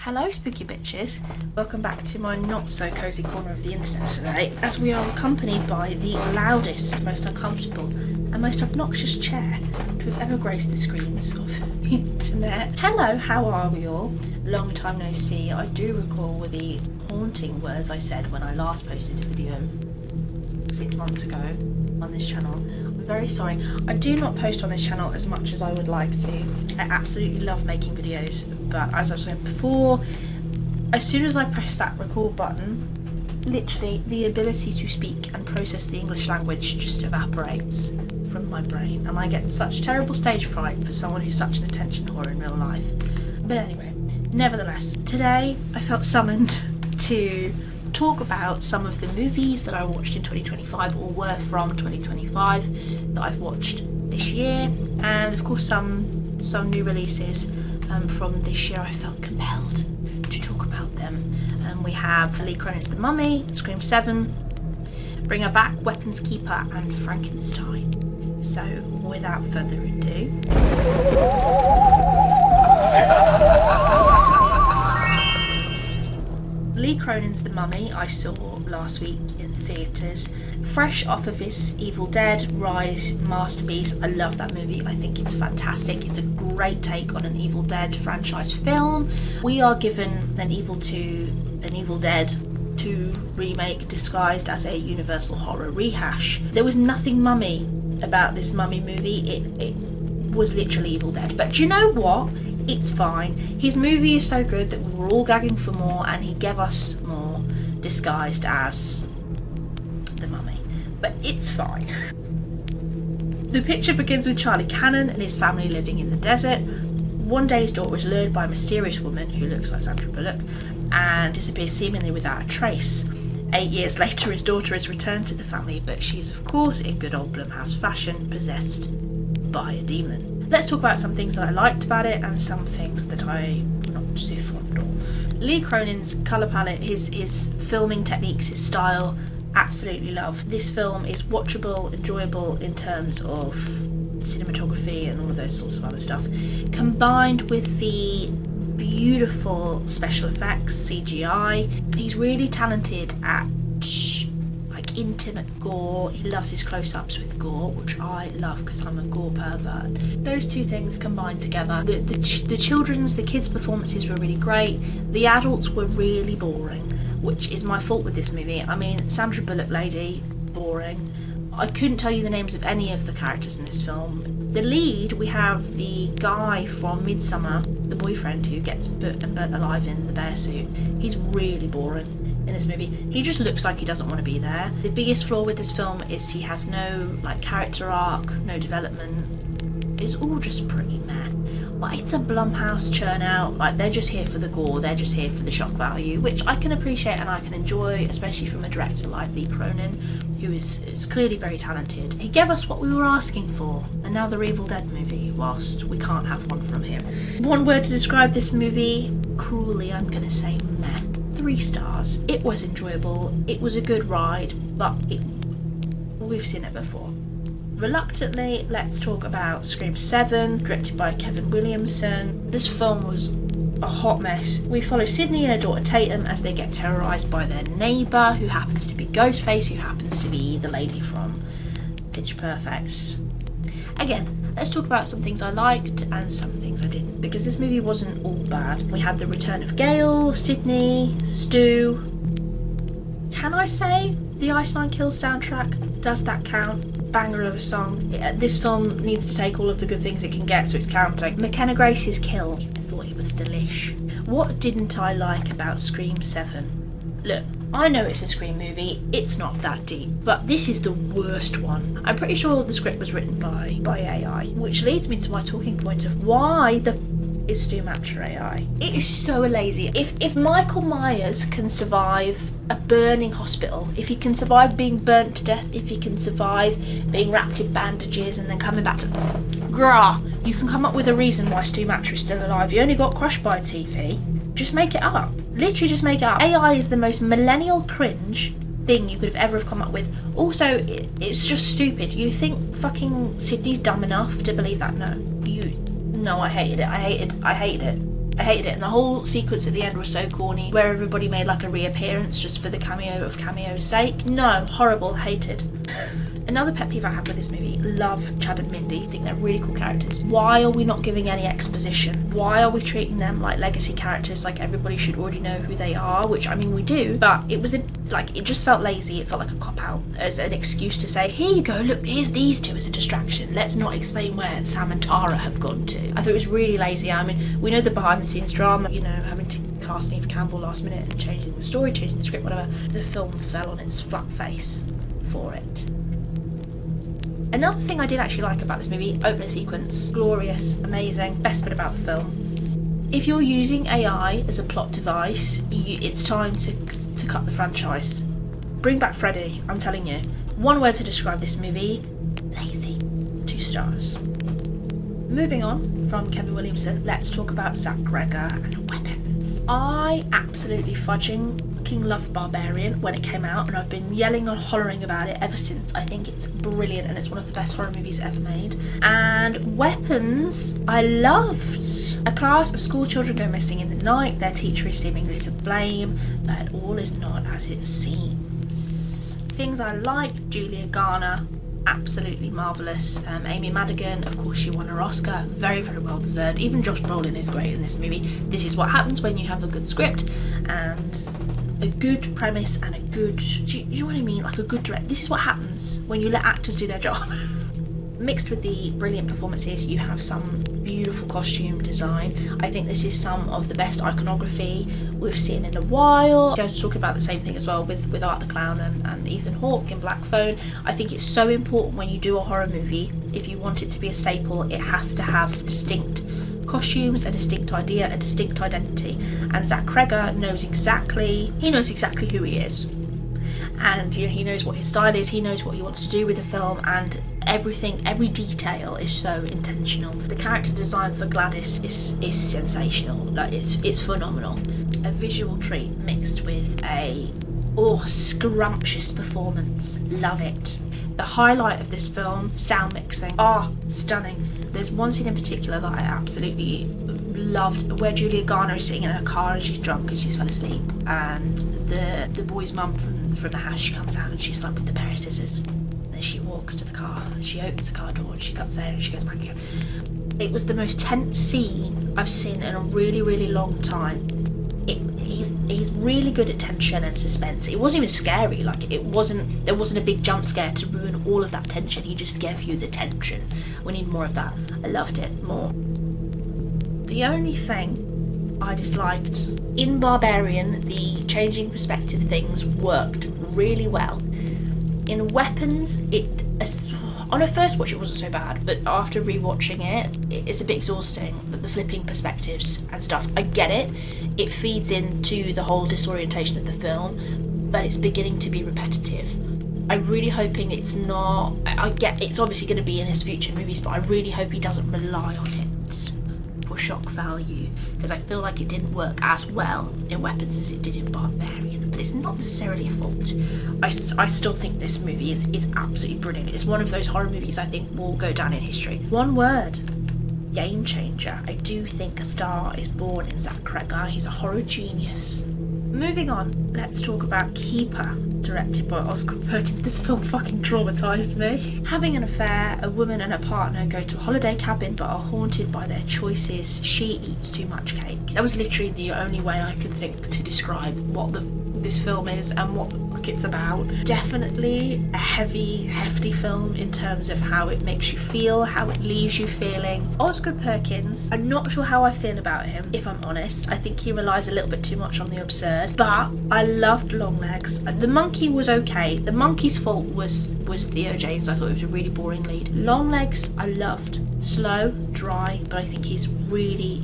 Hello spooky bitches, welcome back to my not so cosy corner of the internet today, as we are accompanied by the loudest, most uncomfortable and most obnoxious chair to have ever graced the screens of the internet. Hello, how are we all? Long time no see. I do recall with the haunting words I said when I last posted a video 6 months ago on this channel. I'm very sorry. I do not post on this channel as much as I would like to. I absolutely love making videos, but as I was saying before, as soon as I press that record button, literally the ability to speak and process the English language just evaporates from my brain, and I get such terrible stage fright for someone who's such an attention whore in real life. But anyway, nevertheless, today I felt summoned to talk about some of the movies that I watched in 2025 or were from 2025 that I've watched this year, and of course some new releases from this year. I felt compelled to talk about them. We have Lee Cronin's The Mummy, Scream 7, Bring Her Back, Weapons Keeper and Frankenstein. So without further ado, Lee Cronin's The Mummy I saw last week in theatres. Fresh off of his Evil Dead Rise masterpiece. I love that movie. I think it's fantastic. It's a great take on an Evil Dead franchise film. We are given an Evil Dead 2 remake disguised as a Universal horror rehash. There was nothing mummy about this Mummy movie. It was literally Evil Dead. But do you know what? It's fine. His movie is so good that we were all gagging for more, and he gave us more disguised as the Mummy. But it's fine. The picture begins with Charlie Cannon and his family living in the desert. One day his daughter is lured by a mysterious woman who looks like Sandra Bullock and disappears seemingly without a trace. 8 years later his daughter is returned to the family, but she is of course in good old Blumhouse fashion possessed by a demon. Let's talk about some things that I liked about it and some things that I'm not too fond of. Lee Cronin's colour palette, his filming techniques, his style, absolutely love. This film is watchable, enjoyable in terms of cinematography and all of those sorts of other stuff, combined with the beautiful special effects, CGI. He's really talented at intimate gore. He loves his close-ups with gore, which I love because I'm a gore pervert. Those two things combined together. The kids' performances were really great. The adults were really boring, which is my fault with this movie. I mean, Sandra Bullock lady, boring. I couldn't tell you the names of any of the characters in this film. The lead, we have the guy from Midsommar, the boyfriend who gets burnt alive in the bear suit. He's really boring in this movie. He just looks like he doesn't want to be there. The biggest flaw with this film is he has no character arc, no development. It's all just pretty meh. But it's a Blumhouse churn out. They're just here for the gore, they're just here for the shock value, which I can appreciate and I can enjoy, especially from a director like Lee Cronin, who is clearly very talented. He gave us what we were asking for, and now the Evil Dead movie, whilst we can't have one from him. One word to describe this movie, cruelly I'm gonna say meh. 3 stars. It was enjoyable, it was a good ride, but we've seen it before. Reluctantly, let's talk about Scream 7, directed by Kevin Williamson. This film was a hot mess. We follow Sydney and her daughter Tatum as they get terrorised by their neighbour, who happens to be Ghostface, who happens to be the lady from Pitch Perfect. Again, let's talk about some things I liked and some things I didn't, because this movie wasn't all bad. We had the return of Gail, Sydney, Stu. Can I say the Iceland Kills soundtrack? Does that count? Banger of a song. This film needs to take all of the good things it can get, so it's counting. McKenna Grace's kill. I thought it was delish. What didn't I like about Scream 7? Look, I know it's a Scream movie, it's not that deep, but this is the worst one. I'm pretty sure the script was written by AI, which leads me to my talking point of why the is Stu Matcher AI. It is so lazy. If Michael Myers can survive a burning hospital, if he can survive being burnt to death, if he can survive being wrapped in bandages and then coming back to you can come up with a reason why Stu Matcher is still alive. You only got crushed by a TV. Just make it up. Literally just make it up. AI is the most millennial cringe thing you could have ever come up with. Also, it's just stupid. You think fucking Sydney's dumb enough to believe that? No, I hated it. I hated it. I hated it, and the whole sequence at the end was so corny, where everybody made like a reappearance just for the cameo of cameo's sake. No, horrible, hated. Another pet peeve I have with this movie, love Chad and Mindy, I think they're really cool characters. Why are we not giving any exposition? Why are we treating them like legacy characters, like everybody should already know who they are? Which, I mean, we do, but it was it just felt lazy. It felt like a cop-out, as an excuse to say, here you go, look, here's these two as a distraction. Let's not explain where Sam and Tara have gone to. I thought it was really lazy. I mean, we know the behind-the-scenes drama, you know, having to cast Neve Campbell last minute and changing the story, changing the script, whatever. The film fell on its flat face for it. Another thing I did actually like about this movie, opening sequence, glorious, amazing, best bit about the film. If you're using AI as a plot device, it's time to cut the franchise. Bring back Freddy, I'm telling you. One word to describe this movie, lazy. 2 stars. Moving on from Kevin Williamson, let's talk about Zach Greger and Weapons. I absolutely fucking loved Barbarian when it came out, and I've been yelling and hollering about it ever since. I think it's brilliant, and it's one of the best horror movies ever made. And Weapons, I loved. A class of school children go missing in the night. Their teacher is seemingly to blame, but all is not as it seems. Things I liked, Julia Garner, absolutely marvellous. Amy Madigan, of course, she won her Oscar, very, very well deserved. Even Josh Brolin is great in this movie. This is what happens when you have a good script and a good premise and a good, do you know what I mean? Like a good direct. This is what happens when you let actors do their job. Mixed with the brilliant performances, you have some beautiful costume design. I think this is some of the best iconography we've seen in a while. I was talking about the same thing as well with Art the Clown and Ethan Hawke in Black Phone. I think it's so important when you do a horror movie, if you want it to be a staple, it has to have distinct costumes, a distinct idea, a distinct identity. And Zach Greger knows exactly who he is. And you know, he knows what his style is, he knows what he wants to do with the film, and everything, every detail is so intentional. The character design for Gladys is sensational. Like it's phenomenal. A visual treat mixed with a scrumptious performance. Love it. The highlight of this film, sound mixing. Stunning. There's one scene in particular that I absolutely loved, where Julia Garner is sitting in her car and she's drunk and she's fell asleep, and the boy's mum from the house, she comes out and she's like with the pair of scissors. Then she walks to the car and she opens the car door and she cuts there and she goes back again. It was the most tense scene I've seen in a really, really long time. He's really good at tension and suspense. It wasn't even scary, like there wasn't a big jump scare to ruin all of that tension. He just gave you the tension. We need more of that. I loved it more. The only thing I disliked in Barbarian, the changing perspective things worked really well. In Weapons, on a first watch it wasn't so bad, but after rewatching it's a bit exhausting, the flipping perspectives and stuff. I get it. It feeds into the whole disorientation of the film, but it's beginning to be repetitive. I'm really hoping it's not. I get it's obviously going to be in his future movies, but I really hope he doesn't rely on it for shock value, because I feel like it didn't work as well in Weapons as it did in Barbarian. But it's not necessarily a fault. I still think this movie is absolutely brilliant. It's one of those horror movies I think will go down in history. One word: game changer. I do think a star is born in Zach Greger. He's a horror genius. Moving on, let's talk about Keeper, directed by Oscar Perkins. This film fucking traumatised me. Having an affair, a woman and her partner go to a holiday cabin but are haunted by their choices. She eats too much cake. That was literally the only way I could think to describe what this film is and what it's about. Definitely a heavy, hefty film in terms of how it makes you feel, how it leaves you feeling. Oscar Perkins, I'm not sure how I feel about him, if I'm honest. I think he relies a little bit too much on the absurd, but I loved Longlegs. The monkey was okay. The monkey's fault was Theo James. I thought he was a really boring lead. Longlegs I loved. Slow, dry, but I think he's really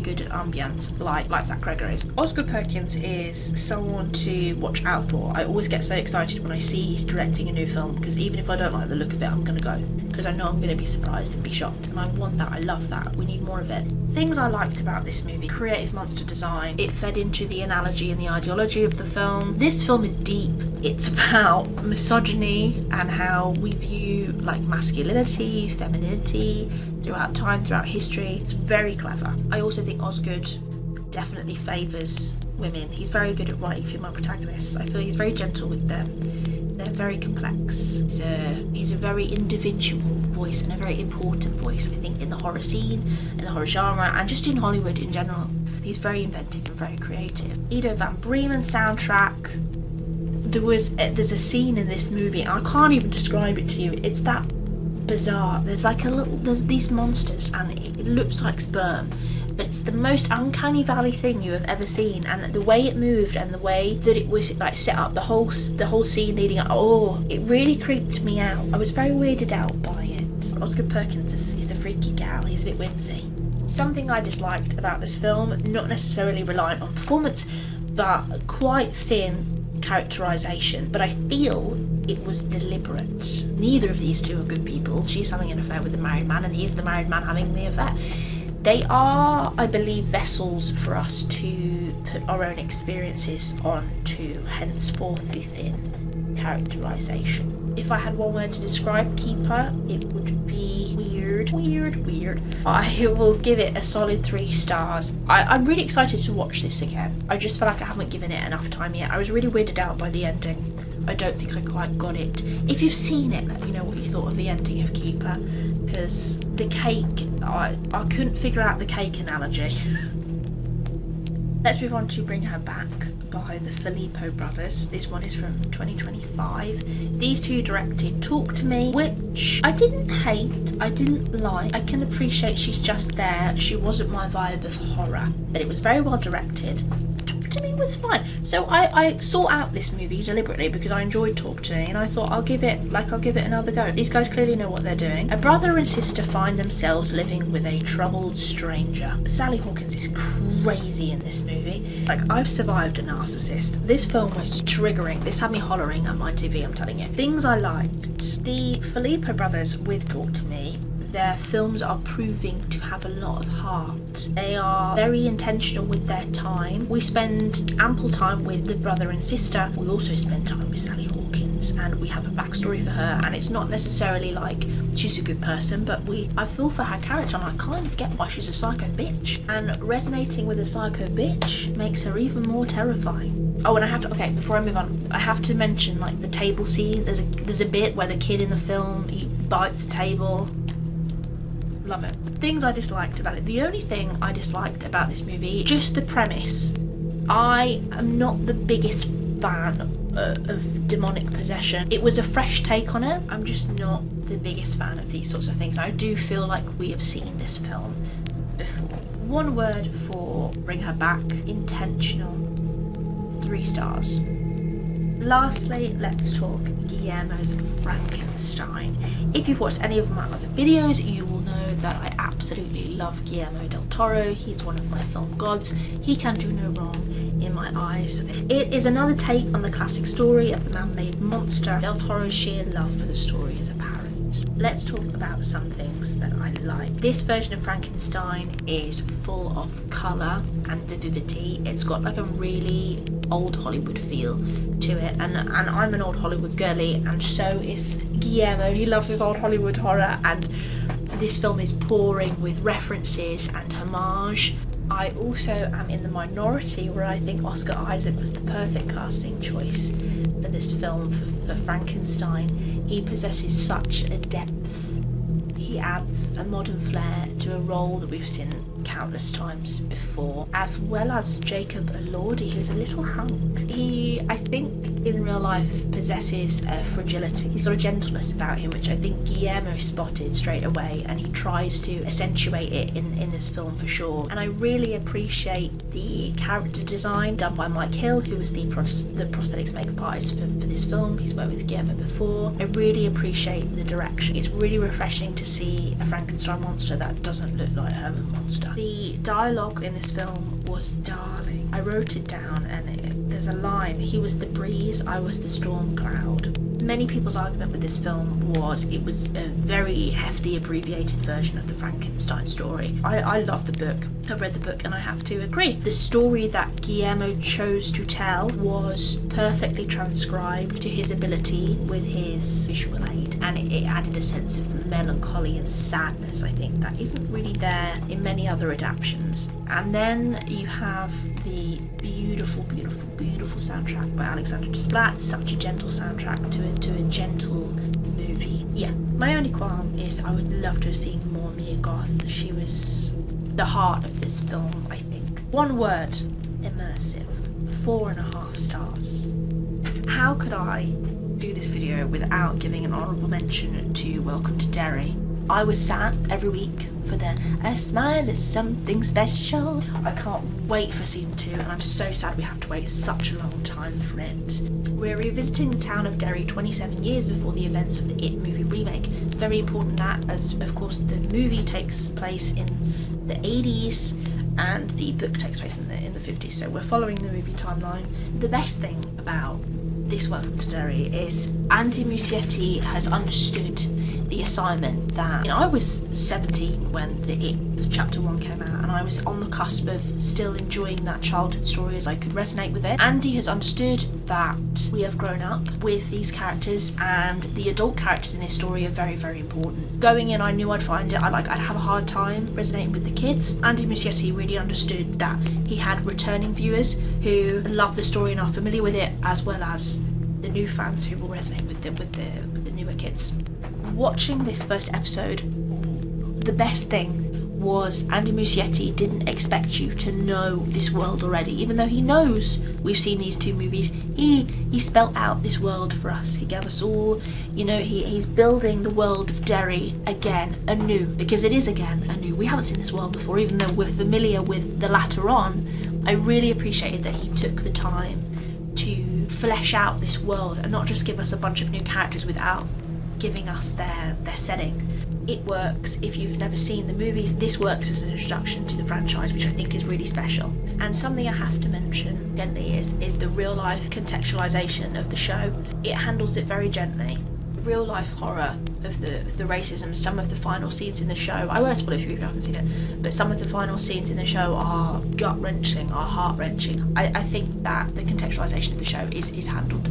good at ambience, like Zach Greger is. Oscar Perkins is someone to watch out for. I always get so excited when I see he's directing a new film, because even if I don't like the look of it, I'm gonna go, because I know I'm gonna be surprised and be shocked, and I want that. I love that. We need more of it. Things I liked about this movie: creative monster design. It fed into the analogy and the ideology of the film. This film is deep. It's about misogyny and how we view like masculinity, femininity throughout time, throughout history. It's very clever. I also think Osgood definitely favours women. He's very good at writing female protagonists. I feel he's very gentle with them. They're very complex. He's a very individual voice and a very important voice, I think, in the horror scene, in the horror genre, and just in Hollywood in general. He's very inventive and very creative. Ido Van Bremen's soundtrack. There's a scene in this movie, I can't even describe it to you. It's that bizarre. There's these monsters, and it looks like sperm, but it's the most uncanny valley thing you have ever seen, and the way it moved and the way that it was like set up, the whole scene leading up, it really creeped me out. I was very weirded out by it. Oscar Perkins is a freaky gal. He's a bit whimsy. Something I disliked about this film, not necessarily reliant on performance, but quite thin characterization, but I feel it was deliberate. Neither of these two are good people. She's having an affair with a married man, and he's the married man having the affair. They are, I believe, vessels for us to put our own experiences onto, henceforth the thin characterization. If I had one word to describe Keeper, it would be weird. I will give it a solid 3 stars. I'm really excited to watch this again. I just feel like I haven't given it enough time yet. I was really weirded out by the ending. I don't think I quite got it. If you've seen it, let me know what you thought of the ending of Keeper, because the cake, I couldn't figure out the cake analogy. Let's move on to Bring Her Back by the Filippo brothers. This one is from 2025. These two directed Talk to Me, which I didn't hate, I didn't like. I can appreciate she's just there. She wasn't my vibe of horror, but it was very well directed. Talk to Me was fine. So I sought out this movie deliberately because I enjoyed Talk to Me, and I thought I'll give it another go. These guys clearly know what they're doing. A brother and sister find themselves living with a troubled stranger. Sally Hawkins is crazy in this movie. Like, I've survived a narcissist. This film was triggering. This had me hollering at my TV, I'm telling you. Things I liked. The Filippo brothers with Talk to Me, their films are proving to have a lot of heart. They are very intentional with their time. We spend ample time with the brother and sister. We also spend time with Sally Hawkins, and we have a backstory for her, and it's not necessarily like she's a good person, but I feel for her character, and I kind of get why she's a psycho bitch. And resonating with a psycho bitch makes her even more terrifying. Oh, and before I move on, I have to mention, like, the table scene. There's a bit where the kid in the film, he bites the table. Love it. Things I disliked about it. The only thing I disliked about this movie, just the premise. I am not the biggest fan of demonic possession. It was a fresh take on it. I'm just not the biggest fan of these sorts of things. I do feel like we have seen this film before. One word for Bring Her Back: intentional. 3 stars. Lastly, let's talk Guillermo's Frankenstein. If you've watched any of my other videos, you will know that I absolutely love Guillermo del Toro. He's one of my film gods. He can do no wrong in my eyes. It is another take on the classic story of the man-made monster. Del Toro's sheer love for the story is apparent. Let's talk about some things that I like. This version of Frankenstein is full of colour and vivacity. It's got like a really old Hollywood feel to it, and I'm an old Hollywood girly, and so is Guillermo. He loves his old Hollywood horror, and this film is pouring with references and homage. I also am in the minority where I think Oscar Isaac was the perfect casting choice for this film, for Frankenstein. He possesses such a depth. He adds a modern flair to a role that we've seen countless times before, as well as Jacob Elordi, who's a little hunk. He, I think, in real life possesses a fragility. He's got a gentleness about him, which I think Guillermo spotted straight away, and he tries to accentuate it in this film for sure. And I really appreciate the character design done by Mike Hill, who was the prosthetics makeup artist for this film. He's worked with Guillermo before. I really appreciate the direction. It's really refreshing to see a Frankenstein monster that doesn't look like a Herman monster. The dialogue in this film was darling. I wrote it down, and there's a line: he was the breeze, I was the storm cloud. Many people's argument with this film was it was a very hefty, abbreviated version of the Frankenstein story. I love the book. I've read the book and I have to agree. The story that Guillermo chose to tell was perfectly transcribed to his ability with his visual aid, and it added a sense of melancholy and sadness, I think, that isn't really there in many other adaptations. And then you have the beautiful, beautiful, beautiful soundtrack by Alexander Desplat. Such a gentle soundtrack to a gentle movie. Yeah, my only qualm is I would love to have seen more Mia Goth. She was the heart of this film, I think. One word: immersive. 4.5 stars. How could I do this video without giving an honourable mention to Welcome to Derry? I was sat every week for the A Smile is Something Special. I can't wait for season 2, and I'm so sad we have to wait such a long time for it. We're revisiting the town of Derry 27 years before the events of the It movie remake. Very important that, as of course the movie takes place in the 80s and the book takes place in the 50s, so we're following the movie timeline. The best thing about this Welcome to Derry is Andy Muschietti has understood the assignment that, I was 17 when the It chapter 1 came out, and I was on the cusp of still enjoying that childhood story as I could resonate with it. Andy has understood that we have grown up with these characters, and the adult characters in this story are very, very important. Going in, I knew I'd find it, I'd have a hard time resonating with the kids. Andy Muschietti really understood that he had returning viewers who love the story and are familiar with it, as well as the new fans who will resonate with the newer kids. Watching this first episode, the best thing was Andy Muschietti didn't expect you to know this world already. Even though he knows we've seen these 2 movies, he spelt out this world for us. He gave us all, he's building the world of Derry again, anew, because it is again anew. We haven't seen this world before, even though we're familiar with the latter on. I really appreciated that he took the time to flesh out this world and not just give us a bunch of new characters without giving us their setting. It works. If you've never seen the movies, this works as an introduction to the franchise, which I think is really special. And something I have to mention gently is the real life contextualization of the show. It handles it very gently. Real life horror of the racism. Some of the final scenes in the show, I won't spoil it if you haven't seen it, but some of the final scenes in the show are gut wrenching, are heart wrenching. I think that the contextualization of the show is handled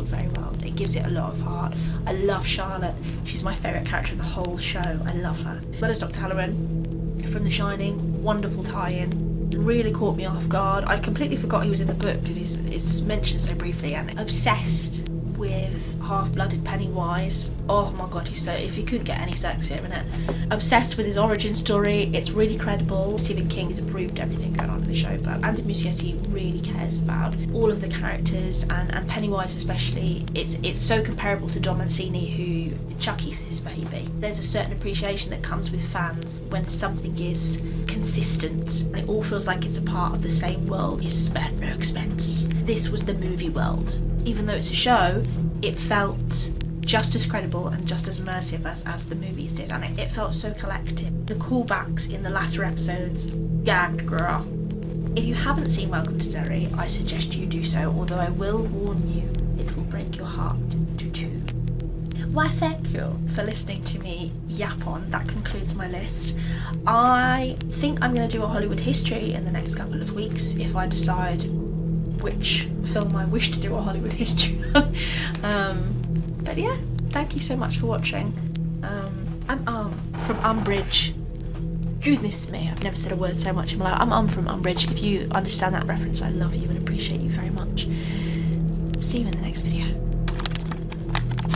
very well. It gives it a lot of heart. I love Charlotte. She's my favourite character in the whole show. I love her. As well as Dr. Halloran from The Shining. Wonderful tie-in. Really caught me off guard. I completely forgot he was in the book because it's mentioned so briefly, and obsessed with half-blooded Pennywise. Oh my god, he's so, if you could get any sexier in it. Obsessed with his origin story. It's really credible. Stephen King has approved everything going on in the show, but Andy Muschietti really cares about all of the characters, and Pennywise especially. It's so comparable to Dom Mancini, who Chucky's his baby. There's a certain appreciation that comes with fans when something is consistent and it all feels like it's a part of the same world. You spare no expense. This was the movie world. Even though it's a show, it felt just as credible and just as immersive as the movies did, and it felt so collective. The callbacks in the latter episodes gagged, girl. If you haven't seen Welcome to Derry, I suggest you do so, although I will warn you, it will break your heart to 2. Why, thank you for listening to me yap on. That concludes my list. I think I'm going to do a Hollywood history in the next couple of weeks if I decide which film I wish to do a Hollywood history on. But yeah, thank you so much for watching. I'm from Umbridge. Goodness me, I've never said a word so much in my life. I'm from Umbridge. If you understand that reference, I love you and appreciate you very much. See you in the next video.